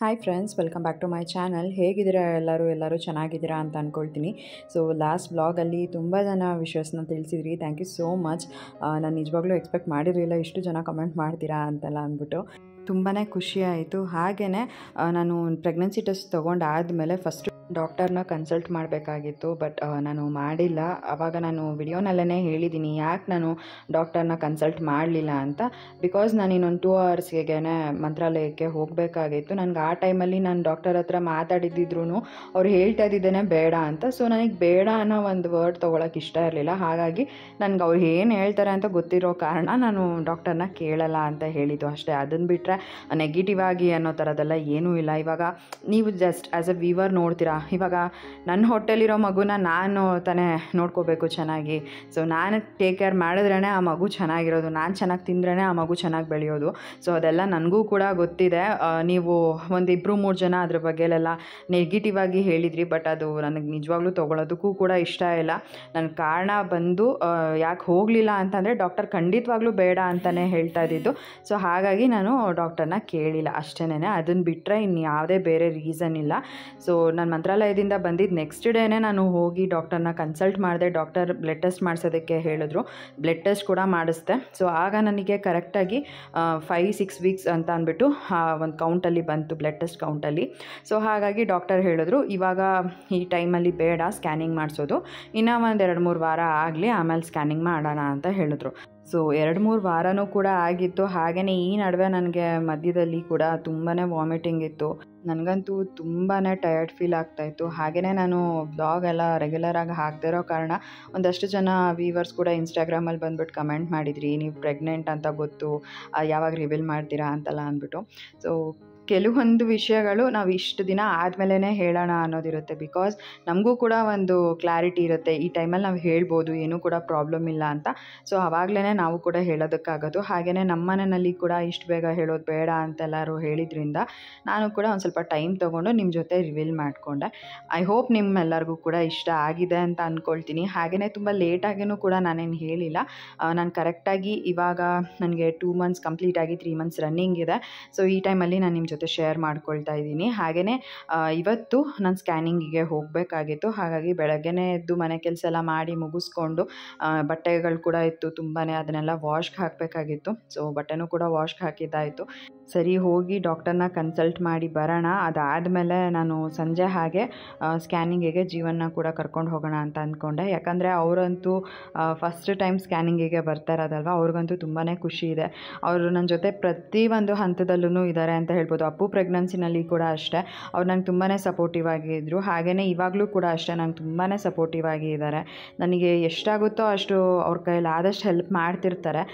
Hi friends, welcome back to my channel. ಹೇಗಿದ್ದೀರಾ ಎಲ್ಲರೂ ಚೆನ್ನಾಗಿದ್ದೀರಾ ಅಂತ ಅಂದ್ಕೊಳ್ತೀನಿ. ಸೊ ಲಾಸ್ಟ್ ವ್ಲಾಗಲ್ಲಿ ತುಂಬ ಜನ ವಿಷಯಸ್ನ ತಿಳಿಸಿದ್ರಿ. Thank you so much. ನಾನು ನಿಜವಾಗ್ಲೂ ಎಕ್ಸ್ಪೆಕ್ಟ್ ಮಾಡಿರಲಿಲ್ಲ ಇಷ್ಟು ಜನ ಕಮೆಂಟ್ ಮಾಡ್ತೀರಾ ಅಂತೆಲ್ಲ ಅಂದ್ಬಿಟ್ಟು ತುಂಬಾ ಖುಷಿ ಆಯಿತು. ಹಾಗೆಯೇ ನಾನು ಪ್ರೆಗ್ನೆನ್ಸಿ ಟೆಸ್ಟ್ ತೊಗೊಂಡಾದಮೇಲೆ ಫಸ್ಟು ಡಾಕ್ಟರ್ನ ಕನ್ಸಲ್ಟ್ ಮಾಡಬೇಕಾಗಿತ್ತು. ಬಟ್ ನಾನು ಮಾಡಿಲ್ಲ. ಆವಾಗ ನಾನು ವಿಡಿಯೋನಲ್ಲೇ ಹೇಳಿದ್ದೀನಿ ಯಾಕೆ ನಾನು ಡಾಕ್ಟರ್ನ ಕನ್ಸಲ್ಟ್ ಮಾಡಲಿಲ್ಲ ಅಂತ. ಬಿಕಾಸ್ ನಾನು ಇನ್ನೊಂದು 2 ಅವರ್ಸ್ಗೆ ಮಂತ್ರಾಲಯಕ್ಕೆ ಹೋಗಬೇಕಾಗಿತ್ತು. ನನಗೆ ಆ ಟೈಮಲ್ಲಿ ನಾನು ಡಾಕ್ಟರ್ ಹತ್ರ ಮಾತಾಡಿದ್ದಿದ್ರು ಅವ್ರು ಹೇಳ್ತಾ ಇದ್ದಿದ್ದೇನೆ ಬೇಡ ಅಂತ. ಸೊ ನನಗೆ ಬೇಡ ಅನ್ನೋ ಒಂದು ವರ್ಡ್ ತೊಗೊಳಕ್ಕೆ ಇಷ್ಟ ಇರಲಿಲ್ಲ. ಹಾಗಾಗಿ ನನಗೆ ಅವ್ರು ಏನು ಹೇಳ್ತಾರೆ ಅಂತ ಗೊತ್ತಿರೋ ಕಾರಣ ನಾನು ಡಾಕ್ಟರ್ನ ಕೇಳಲ್ಲ ಅಂತ ಹೇಳಿದ್ದು ಅಷ್ಟೇ. ಅದನ್ನು ಬಿಟ್ಟರೆ ನೆಗೆಟಿವ್ ಆಗಿ ಅನ್ನೋ ಥರದ್ದೆಲ್ಲ ಏನೂ ಇಲ್ಲ. ಇವಾಗ ನೀವು ಜಸ್ಟ್ ಆ್ಯಸ್ ಎ ವೀವರ್ ನೋಡ್ತೀರಾ, ಇವಾಗ ನನ್ನ ಹೊಟ್ಟೆಲಿರೋ ಮಗುನ ನಾನು ತಾನೇ ನೋಡ್ಕೋಬೇಕು ಚೆನ್ನಾಗಿ. ಸೊ ನಾನು ಟೇಕ್ ಕೇರ್ ಮಾಡಿದ್ರೇ ಆ ಮಗು ಚೆನ್ನಾಗಿರೋದು, ನಾನು ಚೆನ್ನಾಗಿ ತಿಂದ್ರೇ ಆ ಮಗು ಚೆನ್ನಾಗಿ ಬೆಳೆಯೋದು. ಸೊ ಅದೆಲ್ಲ ನನಗೂ ಕೂಡ ಗೊತ್ತಿದೆ. ನೀವು ಒಂದು 2-3 ಜನ ಅದ್ರ ಬಗ್ಗೆಲೆಲ್ಲ ನೆಗೆಟಿವ್ ಆಗಿ ಹೇಳಿದ್ರಿ. ಬಟ್ ಅದು ನನಗೆ ನಿಜವಾಗ್ಲೂ ತೊಗೊಳೋದಕ್ಕೂ ಕೂಡ ಇಷ್ಟ ಇಲ್ಲ. ನನ್ನ ಕಾರಣ ಬಂದು ಯಾಕೆ ಹೋಗಲಿಲ್ಲ ಅಂತಂದರೆ ಡಾಕ್ಟರ್ ಖಂಡಿತವಾಗ್ಲೂ ಬೇಡ ಅಂತಲೇ ಹೇಳ್ತಾ ಇದ್ದಿದ್ದು. ಸೊ ಹಾಗಾಗಿ ನಾನು ಡಾಕ್ಟರ್ನ ಕೇಳಿಲ್ಲ ಅಷ್ಟೇನೆ. ಅದನ್ನು ಬಿಟ್ಟರೆ ಇನ್ನು ಯಾವುದೇ ಬೇರೆ ರೀಸನ್ ಇಲ್ಲ. ಸೊ ನಾನು ಮಂತ್ರಾಲಯದಿಂದ ಬಂದಿದ್ದು ನೆಕ್ಸ್ಟ್ ಡೇನೇ ನಾನು ಹೋಗಿ ಡಾಕ್ಟರ್ನ ಕನ್ಸಲ್ಟ್ ಮಾಡಿದೆ. ಡಾಕ್ಟರ್ ಬ್ಲಡ್ ಟೆಸ್ಟ್ ಮಾಡಿಸೋದಕ್ಕೆ ಹೇಳಿದ್ರು. ಬ್ಲಡ್ ಟೆಸ್ಟ್ ಕೂಡ ಮಾಡಿಸ್ದೆ. ಸೊ ಆಗ ನನಗೆ ಕರೆಕ್ಟಾಗಿ 5-6 ವೀಕ್ಸ್ ಅಂತ ಅಂದ್ಬಿಟ್ಟು ಒಂದು ಕೌಂಟಲ್ಲಿ ಬಂತು, ಬ್ಲಡ್ ಟೆಸ್ಟ್ ಕೌಂಟಲ್ಲಿ. ಸೊ ಹಾಗಾಗಿ ಡಾಕ್ಟರ್ ಹೇಳಿದ್ರು ಇವಾಗ ಈ ಟೈಮಲ್ಲಿ ಬೇಡ ಸ್ಕ್ಯಾನಿಂಗ್ ಮಾಡಿಸೋದು, ಇನ್ನೂ ಒಂದು 2-3 ವಾರ ಆಗಲಿ ಆಮೇಲೆ ಸ್ಕ್ಯಾನಿಂಗ್ ಮಾಡೋಣ ಅಂತ ಹೇಳಿದ್ರು. ಸೊ 2-3 ವಾರನೂ ಕೂಡ ಆಗಿತ್ತು. ಹಾಗೆಯೇ ಈ ನಡುವೆ ನನಗೆ ಮಧ್ಯದಲ್ಲಿ ಕೂಡ ತುಂಬಾ ವಾಮಿಟಿಂಗ್ ಇತ್ತು. ನನಗಂತೂ ತುಂಬಾ ಟಯರ್ಡ್ ಫೀಲ್ ಆಗ್ತಾಯಿತ್ತು. ಹಾಗೆಯೇ ನಾನು ಬ್ಲಾಗ್ ಎಲ್ಲ ರೆಗ್ಯುಲರಾಗಿ ಹಾಕದೇ ಇರೋ ಕಾರಣ ಒಂದಷ್ಟು ಜನ ವೀವರ್ಸ್ ಕೂಡ ಇನ್ಸ್ಟಾಗ್ರಾಮಲ್ಲಿ ಬಂದುಬಿಟ್ಟು ಕಮೆಂಟ್ ಮಾಡಿದ್ರಿ, ನೀವು ಪ್ರೆಗ್ನೆಂಟ್ ಅಂತ ಗೊತ್ತು, ಯಾವಾಗ ರಿವೀಲ್ ಮಾಡ್ತೀರಾ ಅಂತೆಲ್ಲ ಅಂದ್ಬಿಟ್ಟು. ಸೊ ಕೆಲವೊಂದು ವಿಷಯಗಳು ನಾವು ಇಷ್ಟು ದಿನ ಆದಮೇಲೆ ಹೇಳೋಣ ಅನ್ನೋದಿರುತ್ತೆ. ಬಿಕಾಸ್ ನಮಗೂ ಕೂಡ ಒಂದು ಕ್ಲಾರಿಟಿ ಇರುತ್ತೆ, ಈ ಟೈಮಲ್ಲಿ ನಾವು ಹೇಳ್ಬೋದು, ಏನೂ ಕೂಡ ಪ್ರಾಬ್ಲಮ್ ಇಲ್ಲ ಅಂತ. ಸೊ ಆವಾಗಲೇ ನಾವು ಕೂಡ ಹೇಳೋದಕ್ಕಾಗೋದು. ಹಾಗೆಯೇ ನಮ್ಮ ಮನೆಯಲ್ಲಿ ಕೂಡ ಇಷ್ಟು ಬೇಗ ಹೇಳೋದು ಬೇಡ ಅಂತೆಲ್ಲರೂ ಹೇಳಿದ್ರಿಂದ ನಾನು ಕೂಡ ಒಂದು ಸ್ವಲ್ಪ ಟೈಮ್ ತೊಗೊಂಡು ನಿಮ್ಮ ಜೊತೆ ರಿವೀಲ್ ಮಾಡಿಕೊಂಡೆ. ಐ ಹೋಪ್ ನಿಮ್ಮೆಲ್ಲರಿಗೂ ಕೂಡ ಇಷ್ಟ ಆಗಿದೆ ಅಂತ ಅಂದ್ಕೊಳ್ತೀನಿ. ಹಾಗೆಯೇ ತುಂಬ ಲೇಟಾಗಿಯೂ ಕೂಡ ನಾನೇನು ಹೇಳಿಲ್ಲ. ನಾನು ಕರೆಕ್ಟಾಗಿ ಇವಾಗ ನನಗೆ 2 ಮಂತ್ಸ್ ಕಂಪ್ಲೀಟ್ ಆಗಿ 3 ಮಂತ್ಸ್ ರನ್ನಿಂಗ್ ಇದೆ. ಸೊ ಈ ಟೈಮಲ್ಲಿ ನಾನು ನಿಮ್ಮ ಜೊತೆ ಶೇರ್ ಮಾಡ್ಕೊಳ್ತಾ ಇದ್ದೀನಿ. ಹಾಗೆಯೇ ಇವತ್ತು ನಾನು ಸ್ಕ್ಯಾನಿಂಗಿಗೆ ಹೋಗಬೇಕಾಗಿತ್ತು. ಹಾಗಾಗಿ ಬೆಳಗ್ಗೆನೇ ಎದ್ದು ಮನೆ ಕೆಲಸ ಎಲ್ಲ ಮಾಡಿ ಮುಗಿಸ್ಕೊಂಡು ಬಟ್ಟೆಗಳು ಕೂಡ ಇತ್ತು ತುಂಬಾ, ಅದನ್ನೆಲ್ಲ ವಾಶ್ಗೆ ಹಾಕಬೇಕಾಗಿತ್ತು. ಸೊ ಬಟ್ಟೆನೂ ಕೂಡ ವಾಶ್ಗೆ ಹಾಕಿದ್ದಾಯಿತು. ಸರಿ ಹೋಗಿ ಡಾಕ್ಟರ್ನ ಕನ್ಸಲ್ಟ್ ಮಾಡಿ ಬರೋಣ, ಅದಾದಮೇಲೆ ನಾನು ಸಂಜೆ ಹಾಗೆ ಸ್ಕ್ಯಾನಿಂಗಿಗೆ ಜೀವನ ಕೂಡ ಕರ್ಕೊಂಡು ಹೋಗೋಣ ಅಂತ ಅಂದ್ಕೊಂಡೆ. ಯಾಕಂದರೆ ಅವರಂತೂ ಫಸ್ಟ್ ಟೈಮ್ ಸ್ಕ್ಯಾನಿಂಗಿಗೆ ಬರ್ತಾ ಇರೋದಲ್ವ, ಅವ್ರಿಗಂತೂ ತುಂಬಾ ಖುಷಿ ಇದೆ. ಅವರು ನನ್ನ ಜೊತೆ ಪ್ರತಿಯೊಂದು ಹಂತದಲ್ಲೂ ಇದ್ದಾರೆ ಅಂತ ಹೇಳ್ಬೋದು. ಅಪ್ಪು ಪ್ರೆಗ್ನೆನ್ಸಿನಲ್ಲಿ ಕೂಡ ಅಷ್ಟೇ ಅವ್ರು ನಂಗೆ ತುಂಬಾ ಸಪೋರ್ಟಿವ್ ಆಗಿದ್ದರು. ಹಾಗೆಯೇ ಇವಾಗಲೂ ಕೂಡ ಅಷ್ಟೇ ನಂಗೆ ತುಂಬಾ ಸಪೋರ್ಟಿವ್ ಆಗಿ ಇದ್ದಾರೆ. ನನಗೆ ಎಷ್ಟಾಗುತ್ತೋ ಅಷ್ಟು ಅವ್ರ ಕೈಯಲ್ಲಿ ಆದಷ್ಟು ಹೆಲ್ಪ್ ಮಾಡ್ತಿರ್ತಾರೆ.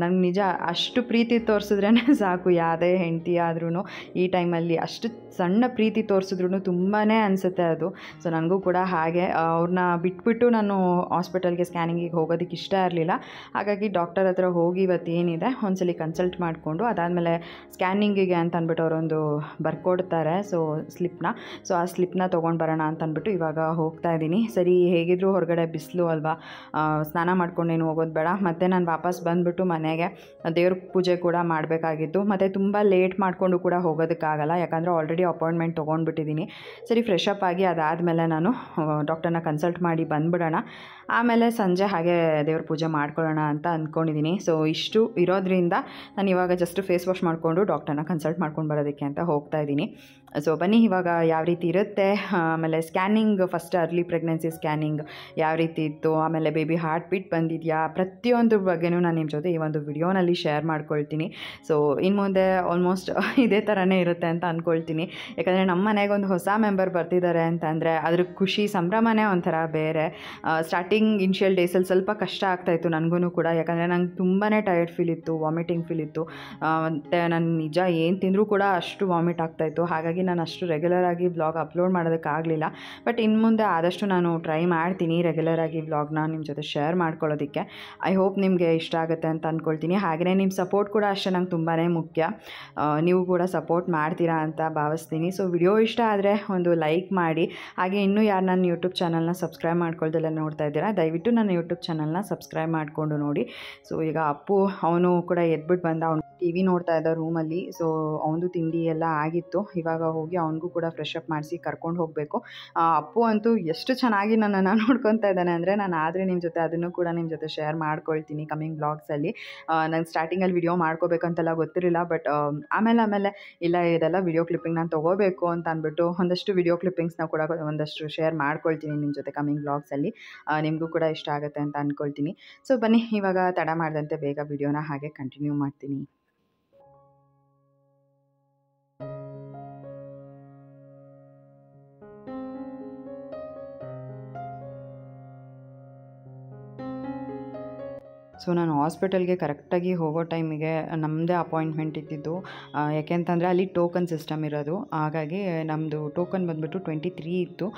ನನಗೆ ನಿಜ ಅಷ್ಟು ಪ್ರೀತಿ ತೋರಿಸಿದ್ರೇ ಸಾಕು, ಯಾವುದೇ ಹೆಂಡತಿ ಆದ್ರೂ ಈ ಟೈಮಲ್ಲಿ ಅಷ್ಟು ಸಣ್ಣ ಪ್ರೀತಿ ತೋರಿಸಿದ್ರು ತುಂಬಾ ಅನಿಸುತ್ತೆ ಅದು. ಸೊ ನನಗೂ ಕೂಡ ಹಾಗೆ ಅವ್ರನ್ನ ಬಿಟ್ಬಿಟ್ಟು ನಾನು ಹಾಸ್ಪಿಟಲ್ಗೆ ಸ್ಕ್ಯಾನಿಂಗಿಗೆ ಹೋಗೋದಕ್ಕೆ ಇಷ್ಟ ಇರಲಿಲ್ಲ. ಹಾಗಾಗಿ ಡಾಕ್ಟರ್ ಹತ್ರ ಹೋಗಿ ಇವತ್ತು ಏನಿದೆ ಒಂದ್ಸಲಿ ಕನ್ಸಲ್ಟ್ ಮಾಡಿಕೊಂಡು ಅದಾದಮೇಲೆ ಸ್ಕ್ಯಾನಿಂಗಿಗೆ ಅಂತ ಅಂದ್ಬಿಟ್ಟು ಅವರೊಂದು ಬರ್ಕೊಡ್ತಾರೆ ಸ್ಲಿಪ್ನ. ಸೊ ಆ ಸ್ಲಿಪ್ನ ತೊಗೊಂಡು ಬರೋಣ ಅಂತ ಅಂದ್ಬಿಟ್ಟು ಇವಾಗ ಹೋಗ್ತಾ ಇದ್ದೀನಿ. ಸರಿ ಹೇಗಿದ್ರು ಹೊರಗಡೆ ಬಿಸಿಲು ಅಲ್ವಾ, ಸ್ನಾನ ಮಾಡ್ಕೊಂಡೇನು ಹೋಗೋದು ಬೇಡ. ಮತ್ತು ನಾನು ವಾಪಸ್ ಬಂದುಬಿಟ್ಟು ಮನೆಗೆ ದೇವ್ರ ಪೂಜೆ ಕೂಡ ಮಾಡಬೇಕಾಗಿತ್ತು. ಮತ್ತು ತುಂಬ ಲೇಟ್ ಮಾಡಿಕೊಂಡು ಕೂಡ ಹೋಗೋದಕ್ಕಾಗಲ್ಲ, ಯಾಕಂದರೆ ಆಲ್ರೆಡಿ ಅಪಾಯಿಂಟ್ಮೆಂಟ್ ತೊಗೊಂಡ್ಬಿಟ್ಟಿದ್ದೀನಿ. ಸರಿ ಫ್ರೆಶ್ ಅಪ್ ಆಗಿ ಅದಾದಮೇಲೆ ನಾನು ಡಾಕ್ಟರ್ನ ಕನ್ಸಲ್ಟ್ ಮಾಡಿ ಬಂದುಬಿಡೋಣ. ಆಮೇಲೆ ಸಂಜೆ ಹಾಗೆ ದೇವ್ರ ಪೂಜೆ ಮಾಡ್ಕೊಳ್ಳೋಣ ಅಂತ ಅಂದ್ಕೊಂಡಿದ್ದೀನಿ. ಸೊ ಇಷ್ಟು ಇರೋದ್ರಿಂದ ನಾನು ಇವಾಗ ಜಸ್ಟ್ ಫೇಸ್ ವಾಶ್ ಮಾಡಿಕೊಂಡು ಡಾಕ್ಟರ್ನ ಕನ್ಸಲ್ಟ್ ಮಾಡ್ಕೊಂಡು ಬರೋದಕ್ಕೆ ಅಂತ ಹೋಗ್ತಾ ಇದ್ದೀನಿ. ಸೊ ಬನ್ನಿ ಇವಾಗ ಯಾವ ರೀತಿ ಇರುತ್ತೆ, ಆಮೇಲೆ scanning first early pregnancy scanning ಯಾವ ರೀತಿ ಇತ್ತು, ಆಮೇಲೆ ಬೇಬಿ ಹಾರ್ಟ್ ಬೀಟ್ ಬಂದಿದೆಯಾ, ಪ್ರತಿಯೊಂದು ಬಗ್ಗೆನೂ ನಾನು ನಿಮ್ಮ ಜೊತೆ ಈ ಒಂದು ವಿಡಿಯೋನಲ್ಲಿ ಶೇರ್ ಮಾಡ್ಕೊಳ್ತೀನಿ. ಸೊ ಇನ್ನು ಮುಂದೆ ಆಲ್ಮೋಸ್ಟ್ ಇದೇ ಥರನೇ ಇರುತ್ತೆ ಅಂತ ಅಂದ್ಕೊಳ್ತೀನಿ. ಯಾಕಂದರೆ ನಮ್ಮ ಮನೆಗೆ ಒಂದು ಹೊಸ ಮೆಂಬರ್ ಬರ್ತಿದ್ದಾರೆ ಅಂತಂದರೆ ಅದ್ರ ಖುಷಿ ಸಂಭ್ರಮನೇ ಒಂಥರ ಬೇರೆ. ಸ್ಟಾರ್ಟಿಂಗ್ ಇನಿಷಿಯಲ್ ಡೇಸಲ್ಲಿ ಸ್ವಲ್ಪ ಕಷ್ಟ ಆಗ್ತಾಯಿತ್ತು ನನಗೂ ಕೂಡ. ಯಾಕಂದರೆ ನಂಗೆ ತುಂಬಾ ಟಯರ್ಡ್ ಫೀಲ್ ಇತ್ತು, ವಾಮಿಟಿಂಗ್ ಫೀಲ್ ಇತ್ತು. ಮತ್ತು ನಾನು ನಿಜ ಏನು ತಿಂದರೂ ಕೂಡ ಅಷ್ಟು ವಾಮಿಟ್ ಆಗ್ತಾಯಿತ್ತು. ಹಾಗಾಗಿ ನಾನು ಅಷ್ಟು ರೆಗ್ಯುಲರಾಗಿ ಬ್ಲಾಗ್ ಅಪ್ಲೋಡ್ ಮಾಡೋದಕ್ಕಾಗಲಿಲ್ಲ. ಬಟ್ ಇನ್ನು ಮುಂದೆ ಆದಷ್ಟು ನಾನು ಟ್ರೈ ಮಾಡ್ತೀನಿ ರೆಗ್ಯುಲರಾಗಿ ಬ್ಲಾಗ್ನ ನಿಮ್ಮ ಜೊತೆ ಶೇರ್ ಮಾಡ್ಕೊಳ್ಳೋದಕ್ಕೆ. ಐ ಹೋಪ್ ನಿಮಗೆ ಇಷ್ಟ ಆಗುತ್ತೆ ಅಂತ ಅಂದ್ಕೊಳ್ತೀನಿ. ಹಾಗೆಯೇ ನಿಮ್ಮ ಸಪೋರ್ಟ್ ಕೂಡ ಅಷ್ಟೇ ನಂಗೆ ತುಂಬಾ ಮುಖ್ಯ. ನೀವು ಕೂಡ ಸಪೋರ್ಟ್ ಮಾಡ್ತೀರಾ ಅಂತ ಭಾವಿಸ್ತೀನಿ. ಸೊ ವಿಡಿಯೋ ಇಷ್ಟ ಆದರೆ ಒಂದು ಲೈಕ್ ಮಾಡಿ. ಹಾಗೆ ಇನ್ನೂ ಯಾರು ನನ್ನ ಯೂಟ್ಯೂಬ್ ಚಾನಲ್ನ ಸಬ್ಸ್ಕ್ರೈಬ್ ಮಾಡ್ಕೊಳ್ದೆಲ್ಲ ನೋಡ್ತಾ ಇದ್ದೀರಾ, ದಯವಿಟ್ಟು ನನ್ನ ಯೂಟ್ಯೂಬ್ ಚಾನಲ್ನ ಸಬ್ಸ್ಕ್ರೈಬ್ ಮಾಡಿಕೊಂಡು ನೋಡಿ. ಸೊ ಈಗ ಅಪ್ಪು ಅವನು ಕೂಡ ಎದ್ಬಿಟ್ಟು ಬಂದ, ಅವನು ಟಿ ವಿ ನೋಡ್ತಾ ಇದ್ದ ರೂಮಲ್ಲಿ. ಸೊ ಅವನದು ತಿಂಡಿ ಎಲ್ಲ ಆಗಿತ್ತು. ಇವಾಗ ಹೋಗಿ ಅವನಿಗೂ ಕೂಡ ಫ್ರೆಶ್ ಅಪ್ ಮಾಡಿಸಿ ಕರ್ಕೊಂಡು ಹೋಗಬೇಕು. ಅಪ್ಪು ಅಂತೂ ಎಷ್ಟು ಚೆನ್ನಾಗಿ ನನ್ನನ್ನು ನೋಡ್ಕೊತಾ ಇದ್ದಾನೆ ಅಂದರೆ, ನಾನು ಆದರೆ ನಿಮ್ಮ ಜೊತೆ ಅದನ್ನು ಕೂಡ ನಿಮ್ಮ ಜೊತೆ ಶೇರ್ ಮಾಡ್ಕೊಳ್ತೀನಿ ಕಮಿಂಗ್ ಬ್ಲಾಗ್ಸಲ್ಲಿ. ನಂಗೆ ಸ್ಟಾರ್ಟಿಂಗಲ್ಲಿ ವಿಡಿಯೋ ಮಾಡ್ಕೋಬೇಕಂತೆಲ್ಲ ಗೊತ್ತಿರಲಿಲ್ಲ. ಬಟ್ ಆಮೇಲೆ ಇಲ್ಲ ಇದೆಲ್ಲ ವಿಡಿಯೋ ಕ್ಲಿಪ್ಪಿಂಗ್ ನಾನು ತೊಗೋಬೇಕು ಅಂತ ಅಂದ್ಬಿಟ್ಟು ಒಂದಷ್ಟು ವಿಡಿಯೋ ಕ್ಲಿಪ್ಪಿಂಗ್ಸ್ನ ಕೂಡ ಒಂದಷ್ಟು ಶೇರ್ ಮಾಡ್ಕೊಳ್ತೀನಿ ನಿಮ್ಮ ಜೊತೆ ಕಮಿಂಗ್ ಬ್ಲಾಗ್ಸಲ್ಲಿ. ನಿಮಗೂ ಕೂಡ ಇಷ್ಟ ಆಗುತ್ತೆ ಅಂತ ಅಂದ್ಕೊಳ್ತೀನಿ. ಸೊ ಬನ್ನಿ, ಇವಾಗ ತಡ ಮಾಡಿದಂತೆ ಬೇಗ ವಿಡಿಯೋನ ಹಾಗೆ ಕಂಟಿನ್ಯೂ ಮಾಡ್ತೀನಿ. ಸೊ ನಾನು ಹಾಸ್ಪಿಟಲ್ಗೆ ಕರೆಕ್ಟಾಗಿ ಹೋಗೋ ಟೈಮಿಗೆ ನಮ್ಮದೇ ಅಪಾಯಿಂಟ್ಮೆಂಟ್ ಇದ್ದಿದ್ದು. ಯಾಕೆಂತಂದರೆ ಅಲ್ಲಿ ಟೋಕನ್ ಸಿಸ್ಟಮ್ ಇರೋದು. ಹಾಗಾಗಿ ನಮ್ಮದು ಟೋಕನ್ ಬಂದುಬಿಟ್ಟು 23 ಇತ್ತು.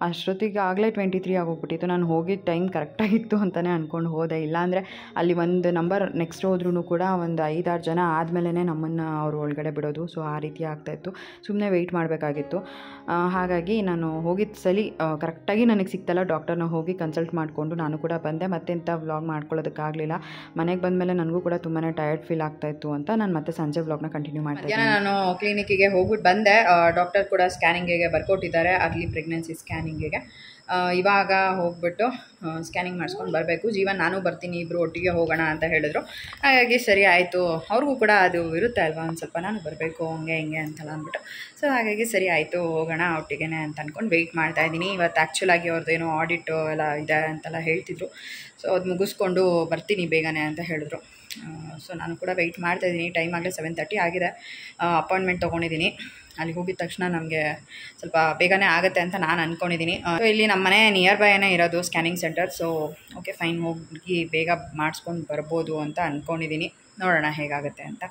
ಅಷ್ಟೊತ್ತಿಗೆ ಆಗಲೇ 23 ಆಗೋಗ್ಬಿಟ್ಟಿತ್ತು. ನಾನು ಹೋಗಿದ್ದ ಟೈಮ್ ಕರೆಕ್ಟಾಗಿತ್ತು ಅಂತಲೇ ಅಂದ್ಕೊಂಡು ಹೋದೆ. ಇಲ್ಲಾಂದರೆ ಅಲ್ಲಿ ಒಂದು ನಂಬರ್ ನೆಕ್ಸ್ಟ್ ಹೋದ್ರೂ ಕೂಡ ಒಂದು 5-6 ಜನ ಆದಮೇಲೆ ನಮ್ಮನ್ನು ಅವರು ಒಳಗಡೆ ಬಿಡೋದು. ಸೊ ಆ ರೀತಿ ಆಗ್ತಾಯಿತ್ತು. ಸುಮ್ಮನೆ ವೆಯ್ಟ್ ಮಾಡಬೇಕಾಗಿತ್ತು. ಹಾಗಾಗಿ ನಾನು ಹೋಗಿದ್ದ ಸಲ ಕರೆಕ್ಟಾಗಿ ನನಗೆ ಸಿಕ್ತಲ್ಲ ಡಾಕ್ಟರ್ನ ಹೋಗಿ ಕನ್ಸಲ್ಟ್ ಮಾಡಿಕೊಂಡು ನಾನು ಕೂಡ ಬಂದೆ. ಮತ್ತೆಂಥ ವ್ಲಾಗ್ ಮಾಡ್ಕೊಳ್ಳೋದಕ್ಕಾಗಲಿಲ್ಲ. ಮನೆಗೆ ಬಂದಮೇಲೆ ನನಗೂ ಕೂಡ ತುಂಬಾ ಟಯರ್ಡ್ ಫೀಲ್ ಆಗ್ತಾಯಿತ್ತು ಅಂತ ನಾನು ಮತ್ತೆ ಸಂಜೆ ವ್ಲಾಗ್ನ ಕಂಟಿನ್ಯೂ ಮಾಡ್ತೀನಿ. ನಾನು ಕ್ಲಿನಿಕ್ಕಿಗೆ ಹೋಗ್ಬಿಟ್ಟು ಬಂದೆ. ಡಾಕ್ಟರ್ ಕೂಡ ಸ್ಕ್ಯಾನಿಂಗಿಗೆ ಬರ್ಕೊಟ್ಟಿದ್ದಾರೆ, ಅರ್ಲಿ ಪ್ರೆಗ್ನೆನ್ಸಿ ಸ್ಕ್ಯಾನಿಂಗಿಗೆ. ಇವಾಗ ಹೋಗ್ಬಿಟ್ಟು ಸ್ಕ್ಯಾನಿಂಗ್ ಮಾಡಿಸ್ಕೊಂಡು ಬರಬೇಕು. ಜೀವನ್ ನಾನು ಬರ್ತೀನಿ, ಇಬ್ಬರು ಒಟ್ಟಿಗೆ ಹೋಗೋಣ ಅಂತ ಹೇಳಿದ್ರು. ಹಾಗಾಗಿ ಸರಿ ಆಯಿತು. ಅವ್ರಿಗೂ ಕೂಡ ಅದು ಇರುತ್ತೆ ಅಲ್ವಾ, ಒಂದು ಸ್ವಲ್ಪ ನಾನು ಬರಬೇಕು ಹಂಗೆ ಹಿಂಗೆ ಅಂತೆಲ್ಲ ಅಂದ್ಬಿಟ್ಟು. ಸೊ ಹಾಗಾಗಿ ಸರಿ ಆಯಿತು, ಹೋಗೋಣ ಒಟ್ಟಿಗೆ ಅಂತ ಅಂದ್ಕೊಂಡು ವೆಯ್ಟ್ ಮಾಡ್ತಾಯಿದ್ದೀನಿ. ಇವತ್ತು ಆ್ಯಕ್ಚುಲಾಗಿ ಅವ್ರದ್ದೇನೋ ಆಡಿಟು ಎಲ್ಲ ಇದೆ ಅಂತೆಲ್ಲ ಹೇಳ್ತಿದ್ರು. ಸೊ ಅದು ಮುಗಿಸ್ಕೊಂಡು ಬರ್ತೀನಿ ಬೇಗನೆ ಅಂತ ಹೇಳಿದ್ರು. ಸೊ ನಾನು ಕೂಡ ವೆಯ್ಟ್ ಮಾಡ್ತಾಯಿದ್ದೀನಿ. ಟೈಮ್ ಆಗಲೇ 7:30 ಆಗಿದೆ. ಅಪಾಯಿಂಟ್ಮೆಂಟ್ ತೊಗೊಂಡಿದ್ದೀನಿ. ಅಲ್ಲಿ ಹೋಗಿದ ತಕ್ಷಣ ನಮಗೆ ಸ್ವಲ್ಪ ಬೇಗನೆ ಆಗುತ್ತೆ ಅಂತ ನಾನು ಅಂದ್ಕೊಂಡಿದ್ದೀನಿ. ಇಲ್ಲಿ ನಮ್ಮ ಮನೆ ನಿಯರ್ ಬೈನೇ ಇರೋದು scanning centre. So okay fine, ಹೋಗಿ ಬೇಗ ಮಾಡಿಸ್ಕೊಂಡು ಬರ್ಬೋದು ಅಂತ ಅಂದ್ಕೊಂಡಿದ್ದೀನಿ. ನೋಡೋಣ ಹೇಗಾಗುತ್ತೆ ಅಂತ.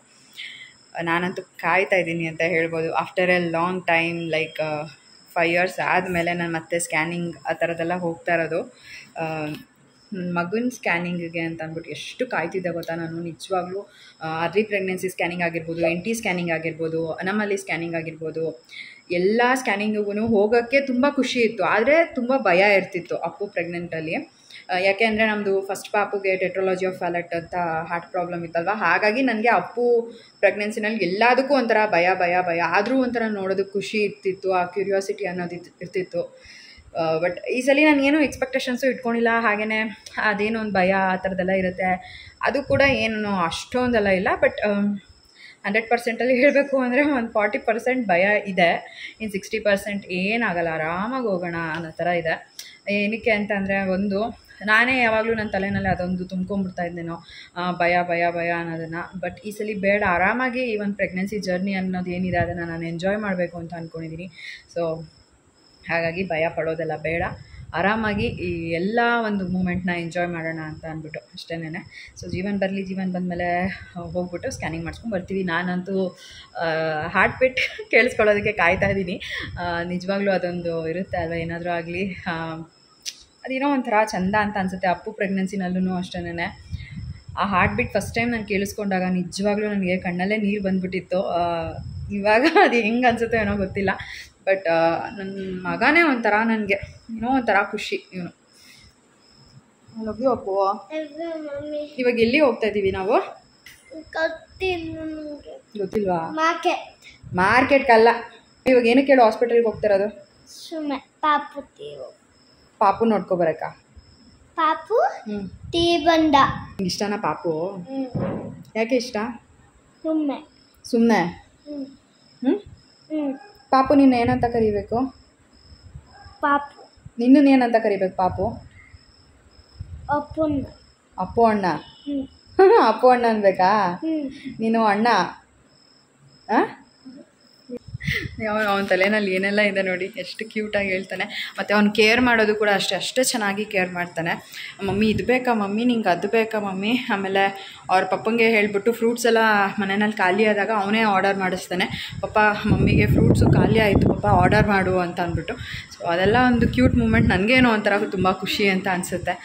ನಾನಂತೂ ಕಾಯ್ತಾ ಇದ್ದೀನಿ ಅಂತ ಹೇಳ್ಬೋದು. After A long time, like 5 years ಆದಮೇಲೆ ನಾನು ಮತ್ತೆ ಸ್ಕ್ಯಾನಿಂಗ್ ಆ ಥರದ್ದೆಲ್ಲ ಹೋಗ್ತಾ ಇರೋದು. ಮಗನ ಸ್ಕ್ಯಾನಿಂಗಿಗೆ ಅಂತ ಅಂದ್ಬಿಟ್ಟು ಎಷ್ಟು ಕಾಯ್ತಿದ್ದೆ ಗೊತ್ತಾ ನಾನು. ನಿಜವಾಗ್ಲೂ ಅರ್ಲಿ ಪ್ರೆಗ್ನೆನ್ಸಿ ಸ್ಕ್ಯಾನಿಂಗ್ ಆಗಿರ್ಬೋದು, NT ಸ್ಕ್ಯಾನಿಂಗ್ ಆಗಿರ್ಬೋದು, ಅನಾಮಲಿ ಸ್ಕ್ಯಾನಿಂಗ್ ಆಗಿರ್ಬೋದು, ಎಲ್ಲ ಸ್ಕ್ಯಾನಿಂಗಿಗೂ ಹೋಗೋಕ್ಕೆ ತುಂಬ ಖುಷಿ ಇತ್ತು. ಆದರೆ ತುಂಬ ಭಯ ಇರ್ತಿತ್ತು ಅಪ್ಪು ಪ್ರೆಗ್ನೆಂಟಲ್ಲಿ. ಯಾಕೆ ಅಂದರೆ ನಮ್ಮದು ಫಸ್ಟ್ ಪಾಪುಗೆ ಟೆಟ್ರಾಲಜಿ ಆಫ್ ಫ್ಯಾಲೆಟ್ ಅಂತ ಹಾರ್ಟ್ ಪ್ರಾಬ್ಲಮ್ ಇತ್ತಲ್ವ. ಹಾಗಾಗಿ ನನಗೆ ಅಪ್ಪು ಪ್ರೆಗ್ನೆನ್ಸಿನಲ್ಲಿ ಎಲ್ಲದಕ್ಕೂ ಒಂಥರ ಭಯ ಆದರೂ ಒಂಥರ ನೋಡೋದಕ್ಕೆ ಖುಷಿ ಇರ್ತಿತ್ತು. ಆ ಕ್ಯೂರಿಯಾಸಿಟಿ ಅನ್ನೋದು ಇರ್ತಿತ್ತು. ಬಟ್ ಈ ಸಲ ನನಗೇನು ಎಕ್ಸ್ಪೆಕ್ಟೇಷನ್ಸು ಇಟ್ಕೊಂಡಿಲ್ಲ. ಹಾಗೆಯೇ ಅದೇನೋ ಒಂದು ಭಯ ಆ ಥರದ್ದೆಲ್ಲ ಇರುತ್ತೆ. ಅದು ಕೂಡ ಏನು ಅಷ್ಟೊಂದೆಲ್ಲ ಇಲ್ಲ. ಬಟ್ 100% ಹೇಳಬೇಕು ಅಂದರೆ ಒಂದು 40% ಭಯ ಇದೆ. ಇನ್ನು 60% ಏನಾಗಲ್ಲ, ಆರಾಮಾಗಿ ಹೋಗೋಣ ಅನ್ನೋ ಥರ ಇದೆ. ಏನಕ್ಕೆ ಅಂತಂದರೆ, ಒಂದು ನಾನೇ ಯಾವಾಗಲೂ ನನ್ನ ತಲೆಯಲ್ಲಿ ಅದೊಂದು ತುಂಬ್ಕೊಂಡ್ಬಿಡ್ತಾ ಇದ್ದೇನೋ ಭಯ ಅನ್ನೋದನ್ನು. ಬಟ್ ಈ ಸಲ ಬೇಡ, ಆರಾಮಾಗಿ ಈ ಒಂದು ಪ್ರೆಗ್ನೆನ್ಸಿ ಜರ್ನಿ ಅನ್ನೋದು ಏನಿದೆ ಅದನ್ನು ನಾನು ಎಂಜಾಯ್ ಮಾಡಬೇಕು ಅಂತ ಅಂದ್ಕೊಂಡಿದ್ದೀನಿ. ಸೊ ಹಾಗಾಗಿ ಭಯ ಪಡೋದೆಲ್ಲ ಬೇಡ, ಆರಾಮಾಗಿ ಈ ಎಲ್ಲ ಒಂದು ಮೂಮೆಂಟ್ನ ಎಂಜಾಯ್ ಮಾಡೋಣ ಅಂತ ಅಂದ್ಬಿಟ್ಟು ಅಷ್ಟೇನೆ. ಸೊ ಜೀವನ್ ಬಂದಮೇಲೆ ಹೋಗ್ಬಿಟ್ಟು ಸ್ಕ್ಯಾನಿಂಗ್ ಮಾಡಿಸ್ಕೊಂಡು ಬರ್ತೀವಿ. ನಾನಂತೂ ಹಾರ್ಟ್ ಬೀಟ್ ಕೇಳಿಸ್ಕೊಳ್ಳೋದಕ್ಕೆ ಕಾಯ್ತಾ ಇದ್ದೀನಿ. ನಿಜವಾಗ್ಲೂ ಅದೊಂದು ಇರುತ್ತೆ ಅಲ್ವ, ಏನಾದರೂ ಆಗಲಿ ಅದೇನೋ ಒಂಥರ ಚೆಂದ ಅಂತ ಅನಿಸುತ್ತೆ. ಅಪ್ಪು ಪ್ರೆಗ್ನೆನ್ಸಿನಲ್ಲೂ ಅಷ್ಟೇನೆ ಆ ಹಾರ್ಟ್ ಬೀಟ್ ಫಸ್ಟ್ ಟೈಮ್ ನಾನು ಕೇಳಿಸ್ಕೊಂಡಾಗ ನಿಜವಾಗ್ಲೂ ನನಗೆ ಕಣ್ಣಲ್ಲೇ ನೀರು ಬಂದುಬಿಟ್ಟಿತ್ತು. ಇವಾಗ ಅದು ಹೆಂಗೆ ಅನಿಸುತ್ತೋ ಏನೋ ಗೊತ್ತಿಲ್ಲ. ಬಟ್ ನನ್ನ ಮಗನೇ ಒಂಥರ ನನಗೆ ಏನೋ ಒಂಥರ ಖುಷಿ. ಇವನು ಅಪ್ಪು, ಇವಾಗ ಎಲ್ಲಿ ಹೋಗ್ತಾ ಇದ್ದೀವಿ ನಾವು? ಗೊತ್ತಿಲ್ವಾ? ಮಾರ್ಕೆಟ್ಗಲ್ಲ. ಇವಾಗ ಏನಕ್ಕೆ ಹೇಳು ಹಾಸ್ಪಿಟಲ್ಗೆ ಹೋಗ್ತಿರೋದು? ಪಾಪು ನೋಡ್ಕೊಬರಕ್ಕ. ಪಾಪು ಟೀ ಬಂದ. ಇಷ್ಟನಾ ಪಾಪು? ಯಾಕೆ ಇಷ್ಟ? ಸುಮ್ಮನೆ. ಪಾಪು ನಿನ್ನ ಏನಂತ ಕರಿಬೇಕು? ಪಾಪು. ನಿನ್ನನ್ನು ಏನಂತ ಕರಿಬೇಕು ಪಾಪು? ಅಪ್ಪು ಅಣ್ಣ. ಅಪ್ಪು ಅಣ್ಣ ಅನ್ಬೇಕಾ? ನೀನು ಅಣ್ಣ. ಅವನ ತಲೆನಲ್ಲಿ ಏನೆಲ್ಲ ಇದೆ ನೋಡಿ, ಎಷ್ಟು ಕ್ಯೂಟಾಗಿ ಹೇಳ್ತಾನೆ. ಮತ್ತು ಅವ್ನು ಕೇರ್ ಮಾಡೋದು ಕೂಡ ಅಷ್ಟೇ ಚೆನ್ನಾಗಿ ಕೇರ್ ಮಾಡ್ತಾನೆ. ಮಮ್ಮಿ ಇದು ಬೇಕಾ ಮಮ್ಮಿ, ನಿಂಗೆ ಅದು ಬೇಕಾ ಮಮ್ಮಿ. ಆಮೇಲೆ ಅವ್ರ ಪಪ್ಪಂಗೆ ಹೇಳಿಬಿಟ್ಟು ಫ್ರೂಟ್ಸ್ ಎಲ್ಲ ಮನೆಯಲ್ಲಿ ಖಾಲಿ ಆದಾಗ ಅವನೇ ಆರ್ಡರ್ ಮಾಡಿಸ್ತಾನೆ. ಪಪ್ಪ ಮಮ್ಮಿಗೆ ಫ್ರೂಟ್ಸು ಖಾಲಿ ಆಯಿತು ಪಪ್ಪ, ಆರ್ಡರ್ ಮಾಡು ಅಂತ ಅಂದ್ಬಿಟ್ಟು. ಸೊ ಅದೆಲ್ಲ ಒಂದು ಕ್ಯೂಟ್ ಮೂಮೆಂಟ್. ನನಗೇನೋ ಒಂಥರ ತುಂಬ ಖುಷಿ ಅಂತ ಅನಿಸುತ್ತೆ.